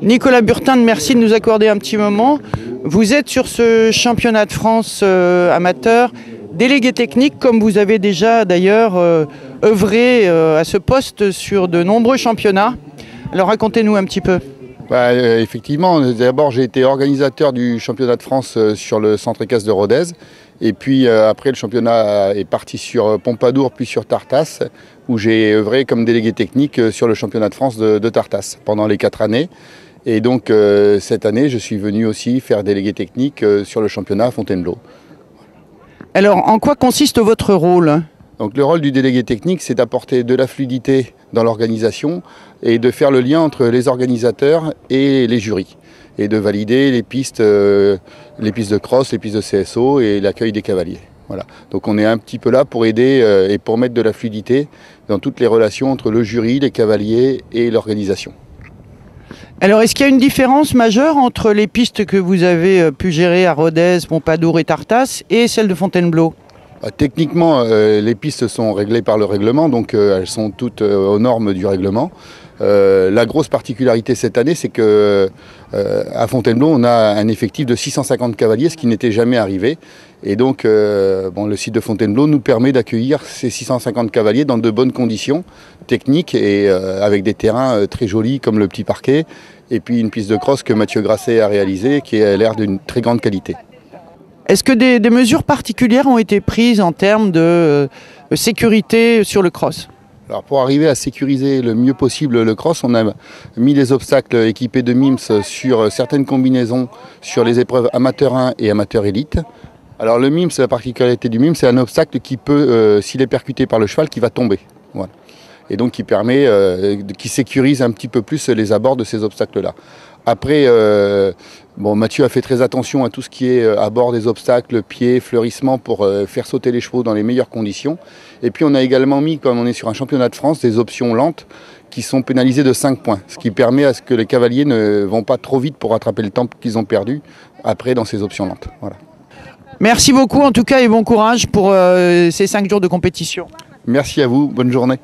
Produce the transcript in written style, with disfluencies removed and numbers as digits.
Nicolas Burtin, merci de nous accorder un petit moment. Vous êtes sur ce championnat de France amateur, délégué technique, comme vous avez déjà d'ailleurs œuvré à ce poste sur de nombreux championnats. Alors racontez-nous un petit peu. Effectivement, d'abord j'ai été organisateur du championnat de France sur le centre équestre de Rodez. Et puis après le championnat est parti sur Pompadour puis sur Tartas, où j'ai œuvré comme délégué technique sur le championnat de France de Tartas pendant les 4 années. Et donc cette année je suis venu aussi faire délégué technique sur le championnat à Fontainebleau. Alors en quoi consiste votre rôle ? Donc le rôle du délégué technique, c'est d'apporter de la fluidité dans l'organisation et de faire le lien entre les organisateurs et les jurys et de valider les pistes de cross, les pistes de CSO et l'accueil des cavaliers. Voilà. Donc on est un petit peu là pour aider et pour mettre de la fluidité dans toutes les relations entre le jury, les cavaliers et l'organisation. Alors est-ce qu'il y a une différence majeure entre les pistes que vous avez pu gérer à Rodez, Pompadour et Tartas et celles de Fontainebleau ? Techniquement, les pistes sont réglées par le règlement, donc elles sont toutes aux normes du règlement. La grosse particularité cette année, c'est que à Fontainebleau, on a un effectif de 650 cavaliers, ce qui n'était jamais arrivé. Et donc, le site de Fontainebleau nous permet d'accueillir ces 650 cavaliers dans de bonnes conditions techniques et avec des terrains très jolis comme le petit parquet, et puis une piste de cross que Mathieu Grasset a réalisée, qui a l'air d'une très grande qualité. Est-ce que des mesures particulières ont été prises en termes de sécurité sur le cross ? Alors pour arriver à sécuriser le mieux possible le cross, on a mis des obstacles équipés de MIMS sur certaines combinaisons sur les épreuves amateur 1 et amateur élite. Alors le MIMS, la particularité du MIMS, c'est un obstacle qui peut, s'il est percuté par le cheval, qui va tomber. Voilà. Et donc qui permet, qui sécurise un petit peu plus les abords de ces obstacles-là. Après, Mathieu a fait très attention à tout ce qui est abord des obstacles, pieds, fleurissements pour faire sauter les chevaux dans les meilleures conditions. Et puis on a également mis, comme on est sur un championnat de France, des options lentes qui sont pénalisées de 5 points. Ce qui permet à ce que les cavaliers ne vont pas trop vite pour rattraper le temps qu'ils ont perdu après dans ces options lentes. Voilà. Merci beaucoup en tout cas et bon courage pour ces 5 jours de compétition. Merci à vous, bonne journée.